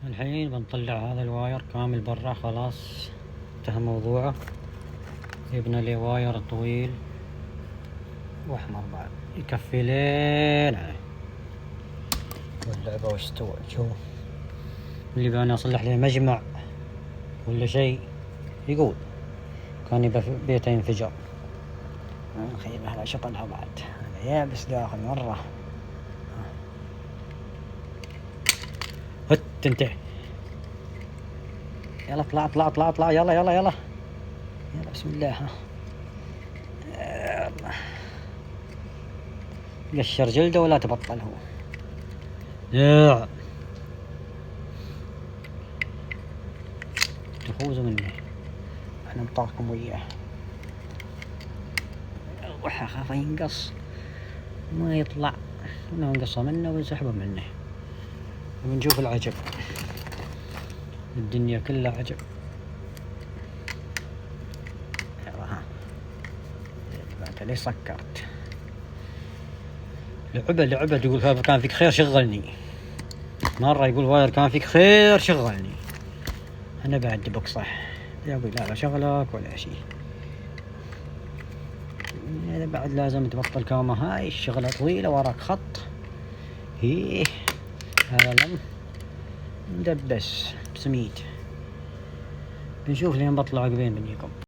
الحين بنطلع هذا الواير كامل برا، خلاص انتهى موضوعه. جبنا لي واير طويل واحمر بعد يكفي لين عليه. واللعبة واستوى. شوف اللي بأنا اصلح له مجمع ولا شيء يقول كان يبقى بيته ينفجر. خير هذا شطنها بعد، هذا يابس داخل مرة. هت تنتهي. يلا اطلع اطلع اطلع اطلع، يلا يلا يلا يلا بسم الله. ها قشر جلده ولا تبطل هو. يا تفوزوا مني، احنا نطاقم وياه. وح اخاف ينقص ما يطلع، انه انقصه منه ونسحبه منه ونشوف العجب. الدنيا كلها عجب. يلا ها انت ليش سكرت؟ لعبة يقول كان فيك خير شغلني، مرة يقول واير كان فيك خير شغلني. انا بعد بقصح يا ابوي، لا شغلك ولا شيء. هذا بعد لازم تبطل كامة، هاي الشغلة طويلة وراك خط. هيه هذا لم ندبس بسميد. بنشوف لين بطلع عقبين بنيكم.